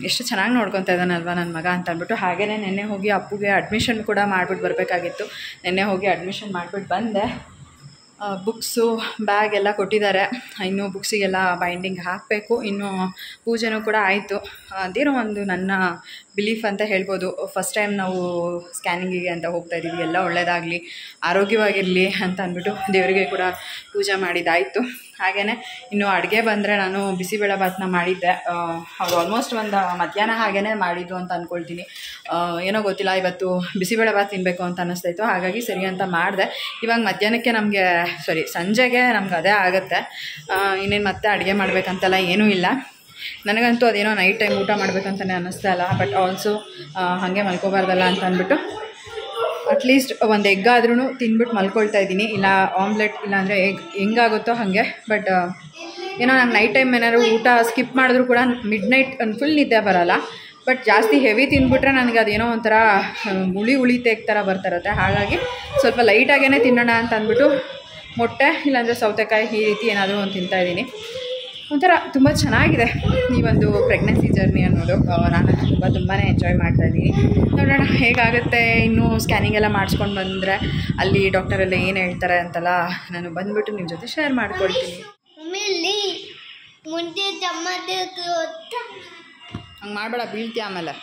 ಎಷ್ಟು ಚೆನ್ನಾಗಿ ನೋಡ್ಕೊತಾ ಇದ್ದಾನಲ್ವ ನನ್ನ ಮಗ ಅಂತ ಅಂದ್ಬಿಟ್ಟು. ಹಾಗೆಯೇ ನೆನ್ನೆ ಹೋಗಿ ಅಪ್ಪುಗೆ ಅಡ್ಮಿಷನ್ ಕೂಡ ಮಾಡಿಬಿಟ್ಟು ಬರಬೇಕಾಗಿತ್ತು. ನೆನ್ನೆ ಹೋಗಿ ಅಡ್ಮಿಷನ್ ಮಾಡಿಬಿಟ್ಟು ಬಂದೆ. ಬುಕ್ಸು ಬ್ಯಾಗ್ ಎಲ್ಲ ಕೊಟ್ಟಿದ್ದಾರೆ. ಇನ್ನೂ ಬುಕ್ಸಿಗೆಲ್ಲ ಬೈಂಡಿಂಗ್ ಹಾಕಬೇಕು. ಇನ್ನೂ ಪೂಜೆನೂ ಕೂಡ ಆಯಿತು. ಅದೇನೋ ಒಂದು ನನ್ನ ಬಿಲೀಫ್ ಅಂತ ಹೇಳ್ಬೋದು. ಫಸ್ಟ್ ಟೈಮ್ ನಾವು ಸ್ಕ್ಯಾನಿಂಗಿಗೆ ಅಂತ ಹೋಗ್ತಾಯಿದ್ದೀವಿ. ಎಲ್ಲ ಒಳ್ಳೆಯದಾಗಲಿ, ಆರೋಗ್ಯವಾಗಿರಲಿ ಅಂತ ಅಂದ್ಬಿಟ್ಟು ದೇವರಿಗೆ ಕೂಡ ಪೂಜೆ ಮಾಡಿದ್ದಾಯಿತು. ಹಾಗೆಯೇ ಇನ್ನು ಅಡುಗೆ ಬಂದರೆ ನಾನು ಬಿಸಿಬೇಳೆಭಾತನ್ನ ಮಾಡಿದ್ದೆ. ಅದು ಆಲ್ಮೋಸ್ಟ್ ಒಂದು ಮಧ್ಯಾಹ್ನ ಹಾಗೇ ಮಾಡಿದ್ದು ಅಂತ ಅಂದ್ಕೊಳ್ತೀನಿ. ಏನೋ ಗೊತ್ತಿಲ್ಲ, ಇವತ್ತು ಬಿಸಿಬೇಳೆಭಾತ್ ತಿನ್ನಬೇಕು ಅಂತ ಅನ್ನಿಸ್ತಾಯಿತ್ತು. ಹಾಗಾಗಿ ಸರಿ ಅಂತ ಮಾಡಿದೆ. ಇವಾಗ ಮಧ್ಯಾಹ್ನಕ್ಕೆ ನಮಗೆ ಸಂಜೆಗೆ ನಮ್ಗೆ ಅದೇ ಆಗುತ್ತೆ. ಇನ್ನೇನು ಮತ್ತೆ ಅಡುಗೆ ಮಾಡಬೇಕಂತೆಲ್ಲ ಏನೂ ಇಲ್ಲ. ನನಗಂತೂ ಅದೇನೋ ನೈಟ್ ಟೈಮ್ ಊಟ ಮಾಡಬೇಕಂತಲೇ ಅನ್ನಿಸ್ತಾ ಇಲ್ಲ. ಬಟ್ ಆಲ್ಸೋ ಹಾಗೆ ಮಲ್ಕೋಬಾರ್ದಲ್ಲ ಅಂತ ಅಂದ್ಬಿಟ್ಟು ಅಟ್ಲೀಸ್ಟ್ ಒಂದು ಎಗ್ ಆದ್ರೂ ತಿಂದ್ಬಿಟ್ಟು ಮಲ್ಕೊಳ್ತಾ ಇದ್ದೀನಿ. ಇಲ್ಲ ಆಮ್ಲೆಟ್, ಇಲ್ಲಾಂದರೆ ಎಗ್ ಹೆಂಗಾಗುತ್ತೋ ಹಾಗೆ. ಬಟ್ ಏನೋ ನಾನು ನೈಟ್ ಟೈಮ್ ಏನಾದ್ರು ಊಟ ಸ್ಕಿಪ್ ಮಾಡಿದ್ರು ಕೂಡ ಮಿಡ್ ನೈಟ್ ಫುಲ್ ನಿದ್ದೆ ಬರೋಲ್ಲ. ಬಟ್ ಜಾಸ್ತಿ ಹೆವಿ ತಿಂದ್ಬಿಟ್ರೆ ನನಗೆ ಅದೇನೋ ಒಂಥರ ಹುಳಿ ತೇಗ್ ಥರ ಬರ್ತಿರುತ್ತೆ. ಹಾಗಾಗಿ ಸ್ವಲ್ಪ ಲೈಟಾಗೇ ತಿನ್ನೋಣ ಅಂತ ಅಂದ್ಬಿಟ್ಟು ಮೊಟ್ಟೆ ಇಲ್ಲಾಂದರೆ ಸೌತೆಕಾಯಿ ಈ ರೀತಿ ಏನಾದರೂ ಒಂದು ತಿಂತಾಯಿದ್ದೀನಿ. ಒಂಥರ ತುಂಬ ಚೆನ್ನಾಗಿದೆ ಈ ಒಂದು ಪ್ರೆಗ್ನೆನ್ಸಿ ಜರ್ನಿ ಅನ್ನೋದು. ನಾನು ತುಂಬಾ ಎಂಜಾಯ್ ಮಾಡ್ತಾಯಿದ್ದೀನಿ. ನೋಡೋಣ ಹೇಗಾಗುತ್ತೆ. ಇನ್ನೂ ಸ್ಕ್ಯಾನಿಂಗ್ ಎಲ್ಲ ಮಾಡಿಸ್ಕೊಂಡು ಬಂದರೆ ಅಲ್ಲಿ ಡಾಕ್ಟರೆಲ್ಲ ಏನು ಹೇಳ್ತಾರೆ ಅಂತೆಲ್ಲ ನಾನು ಬಂದುಬಿಟ್ಟು ನಿಮ್ಮ ಜೊತೆ ಶೇರ್ ಮಾಡ್ಕೊಳ್ತೀನಿ. ಹಂಗೆ ಮಾಡಬೇಡ, ಬೀಳ್ತೀಯ ಆಮೇಲೆ.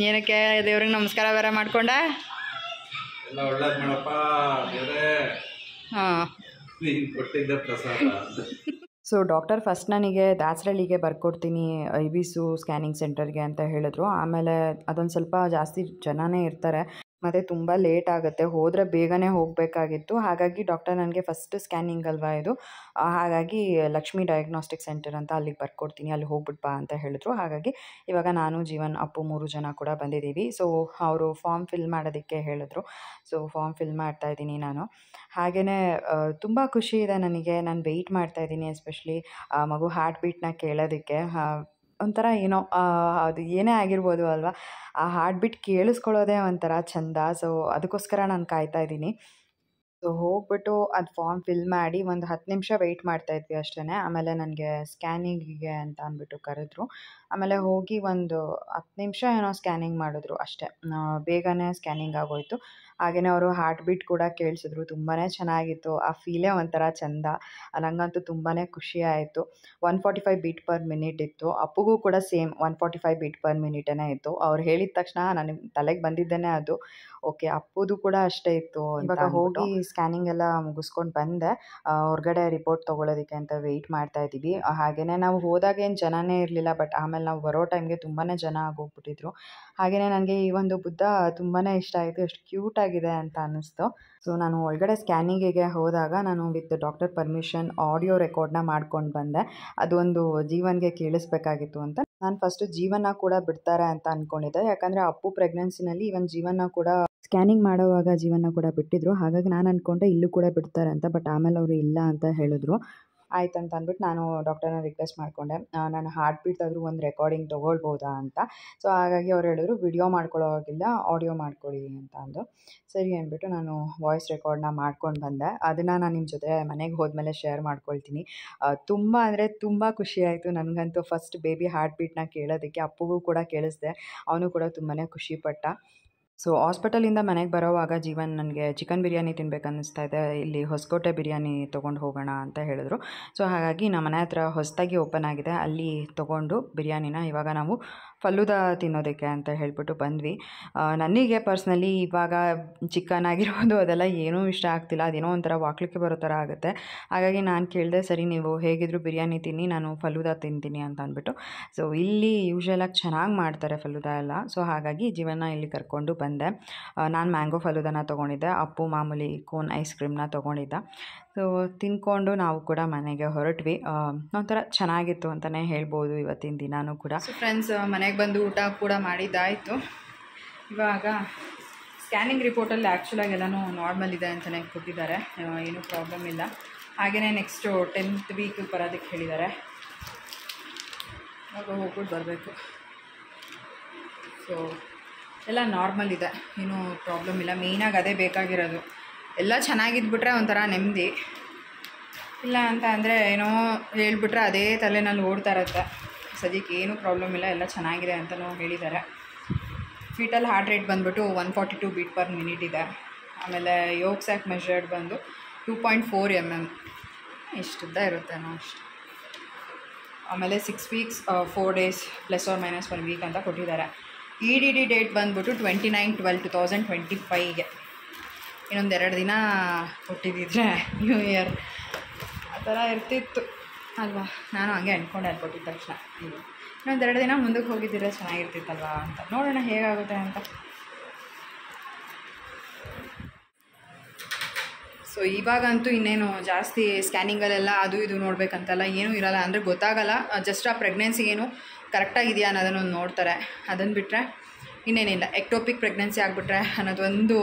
ಏನಕ್ಕೆ ದೇವ್ರಿಗೆ ನಮಸ್ಕಾರ ಬೇರೆ ಮಾಡ್ಕೊಂಡ? ಹಾಂ. ಸೊ ಡಾಕ್ಟರ್ ಫಸ್ಟ್ ನನಗೆ ದಾಸರಳ್ಳಿಗೆ ಬರ್ಕೊಡ್ತೀನಿ ಐಬಿಸು ಸ್ಕ್ಯಾನಿಂಗ್ ಸೆಂಟರ್ಗೆ ಅಂತ ಹೇಳಿದ್ರು. ಆಮೇಲೆ ಅದೊಂದು ಸ್ವಲ್ಪ ಜಾಸ್ತಿ ಜನನೇ ಇರ್ತಾರೆ ಮತ್ತು ತುಂಬ ಲೇಟ್ ಆಗುತ್ತೆ. ಹೋದರೆ ಬೇಗನೆ ಹೋಗಬೇಕಾಗಿತ್ತು. ಹಾಗಾಗಿ ಡಾಕ್ಟರ್ ನನಗೆ ಫಸ್ಟ್ ಸ್ಕ್ಯಾನಿಂಗ್ ಅಲ್ವಾ ಇದು, ಹಾಗಾಗಿ ಲಕ್ಷ್ಮೀ ಡಯಾಗ್ನೋಸ್ಟಿಕ್ ಸೆಂಟರ್ ಅಂತ ಅಲ್ಲಿಗೆ ಬರ್ಕೊಡ್ತೀನಿ, ಅಲ್ಲಿ ಹೋಗ್ಬಿಟ್ಟು ಬಾ ಅಂತ ಹೇಳಿದ್ರು. ಹಾಗಾಗಿ ಇವಾಗ ನಾನು, ಜೀವನ್, ಅಪ್ಪು 3 ಜನ ಕೂಡ ಬಂದಿದ್ದೀವಿ. ಸೊ ಅವರು ಫಾರ್ಮ್ ಫಿಲ್ ಮಾಡೋದಕ್ಕೆ ಹೇಳಿದ್ರು. ಸೊ ಫಾರ್ಮ್ ಫಿಲ್ ಮಾಡ್ತಾಯಿದ್ದೀನಿ ನಾನು. ಹಾಗೆಯೇ ತುಂಬ ಖುಷಿ ಇದೆ ನನಗೆ. ನಾನು ವೆಯ್ಟ್ ಮಾಡ್ತಾಯಿದ್ದೀನಿ ಎಸ್ಪೆಷಲಿ ಮಗು ಹಾರ್ಟ್ ಬೀಟ್ನ ಕೇಳೋದಕ್ಕೆ. ಒಂಥರ ಏನೋ ಅದು ಏನೇ ಆಗಿರ್ಬೋದು ಅಲ್ವಾ, ಆ ಹಾರ್ಟ್ ಬೀಟ್ ಕೇಳಿಸ್ಕೊಳ್ಳೋದೇ ಒಂಥರ ಚೆಂದ. ಸೊ ಅದಕ್ಕೋಸ್ಕರ ನಾನು ಕಾಯ್ತಾಯಿದ್ದೀನಿ. ಸೊ ಹೋಗ್ಬಿಟ್ಟು ಅದು ಫಾರ್ಮ್ ಫಿಲ್ ಮಾಡಿ ಒಂದು 10 ನಿಮಿಷ ವೆಯ್ಟ್ ಮಾಡ್ತಾಯಿದ್ವಿ ಅಷ್ಟೇ. ಆಮೇಲೆ ನನಗೆ ಸ್ಕ್ಯಾನಿಂಗಿಗೆ ಅಂತ ಅಂದ್ಬಿಟ್ಟು ಕರೆದ್ರು. ಆಮೇಲೆ ಹೋಗಿ ಒಂದು 10 ನಿಮಿಷ ಏನೋ ಸ್ಕ್ಯಾನಿಂಗ್ ಮಾಡಿದ್ರು ಅಷ್ಟೇ. ಬೇಗನೆ ಸ್ಕ್ಯಾನಿಂಗ್ ಆಗೋಯಿತು. ಹಾಗೆಯೇ ಅವರು ಹಾರ್ಟ್ ಬೀಟ್ ಕೂಡ ಕೇಳಿಸಿದ್ರು. ತುಂಬಾ ಚೆನ್ನಾಗಿತ್ತು. ಆ ಫೀಲೇ ಒಂಥರ ಚೆಂದ. ನನಗಂತೂ ತುಂಬಾ ಖುಷಿ ಆಯಿತು. 145 ಬೀಟ್ ಪರ್ ಮಿನಿಟ್ ಇತ್ತು. ಅಪ್ಪುಗೂ ಕೂಡ ಸೇಮ್ 145 ಬೀಟ್ ಪರ್ ಮಿನಿಟೇ ಇತ್ತು. ಅವ್ರು ಹೇಳಿದ ತಕ್ಷಣ ನನಗೆ ತಲೆಗೆ ಬಂದಿದ್ದೇನೆ ಅದು. ಓಕೆ, ಅಪ್ಪುದು ಕೂಡ ಅಷ್ಟೇ ಇತ್ತು. ಇವಾಗ ಹೋಗಿ ಸ್ಕ್ಯಾನಿಂಗ್ ಎಲ್ಲ ಮುಗಿಸ್ಕೊಂಡು ಬಂದೆ. ಹೊರಗಡೆ ರಿಪೋರ್ಟ್ ತೊಗೊಳೋದಕ್ಕೆ ಅಂತ ವೆಯ್ಟ್ ಮಾಡ್ತಾಯಿದ್ದೀವಿ. ಹಾಗೆಯೇ ನಾವು ಹೋದಾಗ ಏನು ಜನನೇ ಇರಲಿಲ್ಲ. ಬಟ್ ಆಮೇಲೆ ನಾವು ಬರೋ ಟೈಮ್ಗೆ ತುಂಬಾ ಜನ ಆಗೋಗ್ಬಿಟ್ಟಿದ್ರು. ಹಾಗೆಯೇ ನನಗೆ ಈ ಒಂದು ಬುದ್ಧ ತುಂಬಾ ಇಷ್ಟ ಆಯಿತು. ಎಷ್ಟು ಕ್ಯೂಟಾಗಿದೆ ಅಂತ ಅನ್ನಿಸ್ತು. ಸೊ ನಾನು ಒಳಗಡೆ ಸ್ಕ್ಯಾನಿಂಗಿಗೆ ಹೋದಾಗ ನಾನು ವಿತ್ ಡಾಕ್ಟರ್ ಪರ್ಮಿಷನ್ ಆಡಿಯೋ ರೆಕಾರ್ಡ್ನ ಮಾಡ್ಕೊಂಡು ಬಂದೆ. ಅದು ಒಂದು ಜೀವನ್ಗೆ ಕೇಳಿಸ್ಬೇಕಾಗಿತ್ತು ಅಂತ. ನಾನು ಫಸ್ಟು ಜೀವನ ಕೂಡ ಬಿಡ್ತಾರೆ ಅಂತ ಅಂದ್ಕೊಂಡಿದ್ದೆ. ಯಾಕಂದರೆ ಅಪ್ಪು ಪ್ರೆಗ್ನೆನ್ಸಿನಲ್ಲಿ ಇವನ್ ಜೀವನ ಕೂಡ ಸ್ಕ್ಯಾನಿಂಗ್ ಮಾಡೋವಾಗ ಜೀವನ ಕೂಡ ಬಿಟ್ಟಿದ್ರು. ಹಾಗಾಗಿ ನಾನು ಅಂದ್ಕೊಂಡೆ ಇಲ್ಲೂ ಕೂಡ ಬಿಡ್ತಾರೆ ಅಂತ. ಬಟ್ ಆಮೇಲೆ ಅವರು ಇಲ್ಲ ಅಂತ ಹೇಳಿದ್ರು. ಆಯ್ತು ಅಂತ ಅಂದ್ಬಿಟ್ಟು ನಾನು ಡಾಕ್ಟರ್ನ ರಿಕ್ವೆಸ್ಟ್ ಮಾಡಿಕೊಂಡೆ, ನಾನು ಹಾರ್ಟ್ ಬೀಟ್ ಆದರೂ ಒಂದು ರೆಕಾರ್ಡಿಂಗ್ ತೊಗೊಳ್ಬೋದಾ ಅಂತ. ಸೊ ಹಾಗಾಗಿ ಅವ್ರು ಹೇಳಿದ್ರು ವಿಡಿಯೋ ಮಾಡ್ಕೊಳ್ಳೋ ಹಾಗಿಲ್ಲ, ಆಡಿಯೋ ಮಾಡ್ಕೊಳ್ಳಿ ಅಂತ ಅಂದು. ಸರಿ ಅಂದ್ಬಿಟ್ಟು ನಾನು ವಾಯ್ಸ್ ರೆಕಾರ್ಡ್ನ ಮಾಡ್ಕೊಂಡು ಬಂದೆ. ಅದನ್ನು ನಾನು ನಿಮ್ಮ ಜೊತೆ ಮನೆಗೆ ಹೋದ್ಮೇಲೆ ಶೇರ್ ಮಾಡ್ಕೊಳ್ತೀನಿ. ತುಂಬ ಅಂದರೆ ತುಂಬ ಖುಷಿಯಾಯಿತು ನನಗಂತೂ. ಫಸ್ಟ್ ಬೇಬಿ ಹಾರ್ಟ್ ಬೀಟ್ನ ಕೇಳೋದಕ್ಕೆ ಅಪ್ಪುಗೂ ಕೂಡ ಕೇಳಿಸ್ದೆ. ಅವನು ಕೂಡ ತುಂಬಾ ಖುಷಿಪಟ್ಟ. ಸೊ ಹಾಸ್ಪಿಟಲಿಂದ ಮನೆಗೆ ಬರೋವಾಗ ಜೀವನ್ ನನಗೆ ಚಿಕನ್ ಬಿರಿಯಾನಿ ತಿನ್ಬೇಕನ್ನಿಸ್ತಾ ಇದೆ, ಇಲ್ಲಿ ಹೊಸಕೋಟೆ ಬಿರಿಯಾನಿ ತೊಗೊಂಡು ಹೋಗೋಣ ಅಂತ ಹೇಳಿದ್ರು. ಸೊ ಹಾಗಾಗಿ ನಮ್ಮ ಮನೆ ಹತ್ರ ಹೊಸದಾಗಿ ಓಪನ್ ಆಗಿದೆ, ಅಲ್ಲಿ ತೊಗೊಂಡು ಬಿರಿಯಾನಿನ ಇವಾಗ ನಾವು ಫಲ್ಲೂದಾ ತಿನ್ನೋದಕ್ಕೆ ಅಂತ ಹೇಳಿಬಿಟ್ಟು ಬಂದ್ವಿ. ನನಗೆ ಪರ್ಸ್ನಲಿ ಇವಾಗ ಚಿಕನ್ ಆಗಿರ್ಬೋದು ಅದೆಲ್ಲ ಏನೂ ಇಷ್ಟ ಆಗ್ತಿಲ್ಲ, ಅದೇನೋ ಒಂಥರ ವಾಕ್ಲಿಕ್ಕೆ ಬರೋ ಥರ ಆಗುತ್ತೆ. ಹಾಗಾಗಿ ನಾನು ಕೇಳಿದೆ, ಸರಿ ನೀವು ಹೇಗಿದ್ರು ಬಿರಿಯಾನಿ ತಿನ್ನಿ, ನಾನು ಫಲ್ಲೂದಾ ತಿಂತೀನಿ ಅಂತ ಅಂದ್ಬಿಟ್ಟು. ಸೊ ಇಲ್ಲಿ ಯೂಶ್ವಲಾಗಿ ಚೆನ್ನಾಗಿ ಮಾಡ್ತಾರೆ ಫಲ್ಲೂದಾ ಎಲ್ಲ. ಸೊ ಹಾಗಾಗಿ ಜೀವನ ಇಲ್ಲಿ ಕರ್ಕೊಂಡು ಬಂದೆ. ನಾನು ಮ್ಯಾಂಗೋ ಫಲ್ಲೂದಾನ ತೊಗೊಂಡಿದ್ದೆ, ಅಪ್ಪು ಮಾಮೂಲಿ ಕೋನ್ ಐಸ್ ಕ್ರೀಮ್ನ ತೊಗೊಂಡಿದ್ದ. ಸೊ ತಿಂದ್ಕೊಂಡು ನಾವು ಕೂಡ ಮನೆಗೆ ಹೊರಟ್ವಿ. ಒಂಥರ ಚೆನ್ನಾಗಿತ್ತು ಅಂತಲೇ ಹೇಳ್ಬೋದು ಇವತ್ತಿನ ದಿನಾನೂ ಕೂಡ. ಸೊ ಫ್ರೆಂಡ್ಸ್, ಮನೆಗೆ ಬಂದು ಊಟ ಕೂಡ ಮಾಡಿದ್ದಾಯಿತು. ಇವಾಗ ಸ್ಕ್ಯಾನಿಂಗ್ ರಿಪೋರ್ಟಲ್ಲಿ ಆ್ಯಕ್ಚುಲಾಗಿ ಎಲ್ಲನೂ ನಾರ್ಮಲ್ ಇದೆ ಅಂತಲೇ ಕೊಟ್ಟಿದ್ದಾರೆ, ಏನೂ ಪ್ರಾಬ್ಲಮ್ ಇಲ್ಲ. ಹಾಗೆಯೇ ನೆಕ್ಸ್ಟು 10th ವೀಕ್ ಬರೋದಕ್ಕೆ ಹೇಳಿದ್ದಾರೆ. ಇವಾಗ ಹೋಗ್ಬಿಟ್ಟು ಬರಬೇಕು. ಸೊ ಎಲ್ಲ ನಾರ್ಮಲ್ ಇದೆ, ಏನೂ ಪ್ರಾಬ್ಲಮ್ ಇಲ್ಲ. ಮೇಯ್ನಾಗಿ ಅದೇ ಬೇಕಾಗಿರೋದು. ಎಲ್ಲ ಚೆನ್ನಾಗಿದ್ಬಿಟ್ರೆ ಒಂಥರ ನೆಮ್ಮದಿ, ಇಲ್ಲ ಅಂತ ಅಂದರೆ ಏನೋ ಹೇಳ್ಬಿಟ್ರೆ ಅದೇ ತಲೆನಲ್ಲಿ ಓಡ್ತಾ ಇರುತ್ತೆ. ಸದ್ಯಕ್ಕೆ ಏನೂ ಪ್ರಾಬ್ಲಮ್ ಇಲ್ಲ, ಎಲ್ಲ ಚೆನ್ನಾಗಿದೆ ಅಂತಲೂ ಹೇಳಿದ್ದಾರೆ. ಫೀಟಲ್ ಹಾರ್ಟ್ ರೇಟ್ ಬಂದುಬಿಟ್ಟು 142 ಬೀಟ್ ಪರ್ ಮಿನಿಟ್ ಇದೆ. ಆಮೇಲೆ ಯೋಗ್ ಸ್ಯಾಕ್ ಮೆಷರ್ಡ್ ಬಂದು 2.4 mm, ಇಷ್ಟುದ್ದ ಇರುತ್ತೇನೋ ಅಷ್ಟು. ಆಮೇಲೆ 6 weeks 4 days ±1 week ಅಂತ ಕೊಟ್ಟಿದ್ದಾರೆ. EDD ಡೇಟ್ ಬಂದುಬಿಟ್ಟು 29/12/2025ಗೆ. ಇನ್ನೊಂದು 2 ದಿನ ಕೊಟ್ಟಿದ್ದಿದ್ರೆ ನ್ಯೂ ಇಯರ್ ಆ ಥರ ಇರ್ತಿತ್ತು ಅಲ್ವಾ. ನಾನು ಹಂಗೆ ಅಂದ್ಕೊಂಡೆ ಅಲ್ಲಿ ಕೊಟ್ಟಿದ್ದ ತಕ್ಷಣ ಇನ್ನೊಂದು 2 ದಿನ ಮುಂದಕ್ಕೆ ಹೋಗಿದ್ದಿದ್ರೆ ಚೆನ್ನಾಗಿರ್ತಿತ್ತಲ್ವ ಅಂತ. ನೋಡೋಣ ಹೇಗಾಗುತ್ತೆ ಅಂತ. ಸೊ ಇವಾಗಂತೂ ಇನ್ನೇನು ಜಾಸ್ತಿ ಸ್ಕ್ಯಾನಿಂಗಲ್ಲೆಲ್ಲ ಅದು ಇದು ನೋಡಬೇಕಂತಲ್ಲ ಏನೂ ಇರೋಲ್ಲ, ಅಂದರೆ ಗೊತ್ತಾಗಲ್ಲ. ಜಸ್ಟ್ ಆ ಪ್ರೆಗ್ನೆನ್ಸಿಗೇನು ಕರೆಕ್ಟಾಗಿದೆಯಾ ಅನ್ನೋದನ್ನು ನೋಡ್ತಾರೆ. ಅದನ್ನು ಬಿಟ್ಟರೆ ಇನ್ನೇನಿಲ್ಲ. ಎಕ್ಟೋಪಿಕ್ ಪ್ರೆಗ್ನೆನ್ಸಿ ಆಗಿಬಿಟ್ರೆ ಅನ್ನೋದೊಂದು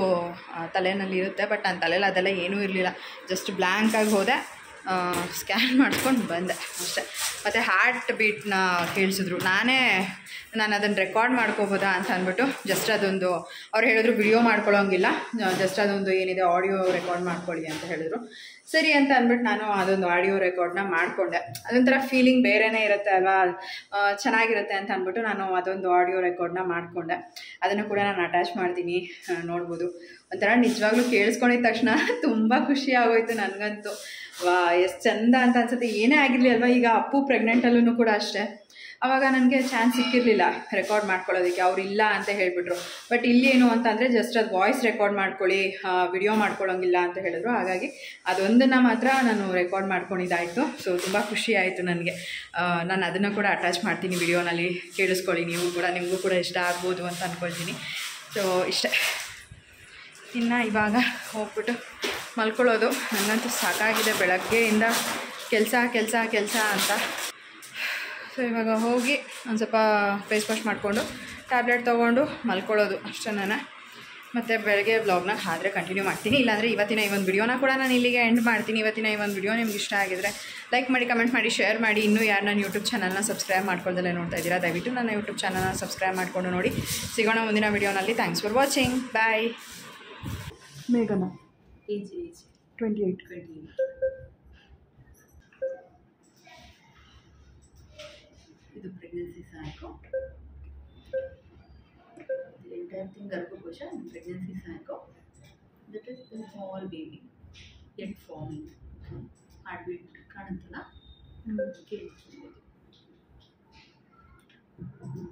ತಲೆಯಲ್ಲಿ ಇರುತ್ತೆ. ಬಟ್ ನನ್ನ ತಲೆಯಲ್ಲಿ ಅದೆಲ್ಲ ಏನೂ ಇರಲಿಲ್ಲ. ಜಸ್ಟ್ ಬ್ಲ್ಯಾಂಕಾಗಿ ಹೋದೆ, ಸ್ಕ್ಯಾನ್ ಮಾಡ್ಕೊಂಡು ಬಂದೆ ಅಷ್ಟೇ. ಮತ್ತು ಹಾರ್ಟ್ ಬೀಟ್ನ ಕೇಳಿಸಿದ್ರು. ನಾನು ಅದನ್ನು ರೆಕಾರ್ಡ್ ಮಾಡ್ಕೋಬೋದಾ ಅಂತ ಅಂದ್ಬಿಟ್ಟು ಜಸ್ಟ್ ಅದೊಂದು ಅವ್ರು ಹೇಳಿದ್ರು ವಿಡಿಯೋ ಮಾಡ್ಕೊಳ್ಳೋಂಗಿಲ್ಲ, ಜಸ್ಟ್ ಅದೊಂದು ಏನಿದೆ ಆಡಿಯೋ ರೆಕಾರ್ಡ್ ಮಾಡ್ಕೊಳ್ಳಿ ಅಂತ ಹೇಳಿದ್ರು. ಸರಿ ಅಂತ ಅಂದ್ಬಿಟ್ಟು ನಾನು ಅದೊಂದು ಆಡಿಯೋ ರೆಕಾರ್ಡ್ನ ಮಾಡಿಕೊಂಡೆ. ಅದೊಂಥರ ಫೀಲಿಂಗ್ ಬೇರೆಯೇ ಇರುತ್ತೆ ಅಲ್ವಾ, ಚೆನ್ನಾಗಿರುತ್ತೆ ಅಂತ ಅಂದ್ಬಿಟ್ಟು ನಾನು ಅದೊಂದು ಆಡಿಯೋ ರೆಕಾರ್ಡ್ನ ಮಾಡಿಕೊಂಡೆ. ಅದನ್ನು ಕೂಡ ನಾನು ಅಟ್ಯಾಚ್ ಮಾಡ್ತೀನಿ, ನೋಡ್ಬೋದು. ಒಂಥರ ನಿಜವಾಗ್ಲೂ ಕೇಳಿಸ್ಕೊಂಡಿದ್ದ ತಕ್ಷಣ ತುಂಬ ಖುಷಿ ಆಗೋಯ್ತು ನನಗಂತೂ. ಎಷ್ಟು ಚಂದ ಅಂತ ಅನ್ಸುತ್ತೆ. ಏನೇ ಆಗಿರಲಿ ಅಲ್ವಾ, ಈಗ ಅಪ್ಪು ಪ್ರೆಗ್ನೆಂಟಲ್ಲೂ ಕೂಡ ಅಷ್ಟೇ, ಆವಾಗ ನನಗೆ ಚಾನ್ಸ್ ಸಿಕ್ಕಿರಲಿಲ್ಲ ರೆಕಾರ್ಡ್ ಮಾಡ್ಕೊಳ್ಳೋದಕ್ಕೆ, ಅವ್ರು ಇಲ್ಲ ಅಂತ ಹೇಳಿಬಿಟ್ರು. ಬಟ್ ಇಲ್ಲಿ ಏನು ಅಂತಂದರೆ ಜಸ್ಟ್ ಅದು ವಾಯ್ಸ್ ರೆಕಾರ್ಡ್ ಮಾಡ್ಕೊಳ್ಳಿ, ವಿಡಿಯೋ ಮಾಡ್ಕೊಳ್ಳೋಂಗಿಲ್ಲ ಅಂತ ಹೇಳಿದ್ರು. ಹಾಗಾಗಿ ಅದೊಂದನ್ನು ಮಾತ್ರ ನಾನು ರೆಕಾರ್ಡ್ ಮಾಡ್ಕೊಂಡಿದ್ದಾಯಿತು. ಸೊ ತುಂಬ ಖುಷಿ ಆಯಿತು ನನಗೆ. ನಾನು ಅದನ್ನು ಕೂಡ ಅಟ್ಯಾಚ್ ಮಾಡ್ತೀನಿ ವಿಡಿಯೋನಲ್ಲಿ, ಕೇಳಿಸ್ಕೊಳ್ಳಿ ನೀವು ಕೂಡ, ನಿಮಗೂ ಕೂಡ ಇಷ್ಟ ಆಗ್ಬೋದು ಅಂತ ಅಂದ್ಕೊಳ್ತೀನಿ. ಸೊ ಇಷ್ಟೇ. ಇನ್ನು ಇವಾಗ ಹೋಗ್ಬಿಟ್ಟು ಮಲ್ಕೊಳ್ಳೋದು. ನನಗಂತೂ ಸಾಕಾಗಿದೆ ಬೆಳಗ್ಗೆಯಿಂದ ಕೆಲಸ ಅಂತ. ಸೊ ಇವಾಗ ಹೋಗಿ ಒಂದು ಸ್ವಲ್ಪ ಫೇಸ್ ವಾಶ್ ಮಾಡಿಕೊಂಡು ಟ್ಯಾಬ್ಲೆಟ್ ತೊಗೊಂಡು ಮಲ್ಕೊಳ್ಳೋದು ಅಷ್ಟೇ. ಮತ್ತು ಬೆಳಗ್ಗೆ ವ್ಲಾಗ್ನ ಆದರೆ ಕಂಟಿನ್ಯೂ ಮಾಡ್ತೀನಿ, ಇಲ್ಲಾಂದರೆ ಇವತ್ತಿನ ಈ ಒಂದು ವಿಡಿಯೋನ ಕೂಡ ನಾನು ಇಲ್ಲಿಗೆ ಎಂಡ್ ಮಾಡ್ತೀನಿ. ಇವತ್ತಿನ ಈ ಒಂದು ವಿಡಿಯೋ ನಿಮ್ಗೆ ಇಷ್ಟ ಆಗಿದ್ರೆ ಲೈಕ್ ಮಾಡಿ, ಕಮೆಂಟ್ ಮಾಡಿ, ಶೇರ್ ಮಾಡಿ. ಇನ್ನೂ ಯಾರು ನನ್ನ ಯೂಟ್ಯೂಬ್ ಚಾನಲ್ನ ಸಬ್ಸ್ಕ್ರೈಬ್ ಮಾಡ್ಕೊಳ್ದಲ್ಲೇ ನೋಡ್ತಾ ಇದ್ದೀರಾ, ದಯವಿಟ್ಟು ನನ್ನ ಯೂಟ್ಯೂಬ್ ಚಾನಲ್ನ ಸಬ್ಸ್ಕ್ರೈಬ್ ಮಾಡಿಕೊಂಡು ನೋಡಿ. ಸಿಗೋಣ ಮುಂದಿನ ವಿಡಿಯೋನಲ್ಲಿ. Thanks for watching, bye. ಮೇಘನ ಏಜ್ 28. ಇದು ಪ್ರೆಗ್ನೆನ್ಸಿ ಸಾಕು, ಎಂಟೈರ್ ಥಿಂಗ್ ಗರ್ಭಕೋಶ, ಪ್ರೆಗ್ನೆನ್ಸಿ ಸಾಕು. That is the small baby at forming. Heart beat ಕಾಣುತ್ತಲ್ಲ, ಕೇಳಿಸ್ಬೋದು. ಓಕೆ.